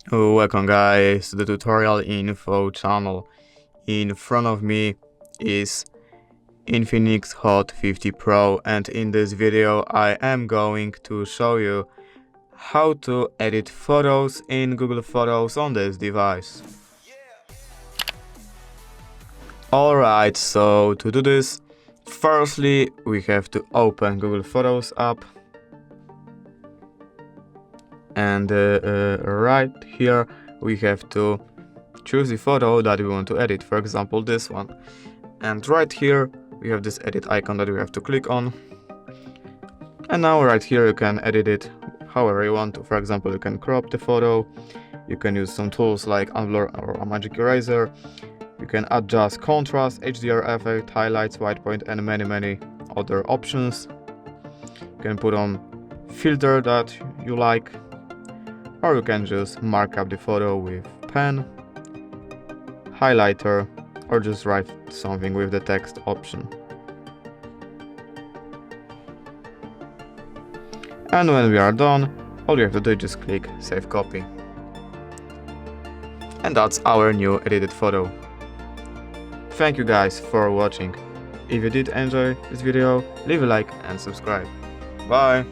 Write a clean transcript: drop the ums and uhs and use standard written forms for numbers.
Welcome guys to the tutorial info channel. In front of me is INFINIX Hot 50 Pro, and in this video I am going to show you how to edit photos in Google Photos on this device. Alright, so to do this, firstly we have to open Google Photos app. And right here we have to choose the photo that we want to edit, for example this one. And right here we have this edit icon that we have to click on. And now right here you can edit it however you want to. For example, you can crop the photo, you can use some tools like Unblur or a magic eraser, you can adjust contrast, HDR effect, highlights, white point, and many other options. You can put on filter that you like, or you can just mark up the photo with pen, highlighter, or just write something with the text option. And when we are done, all you have to do is just click Save Copy. And that's our new edited photo. Thank you guys for watching. If you did enjoy this video, leave a like and subscribe. Bye!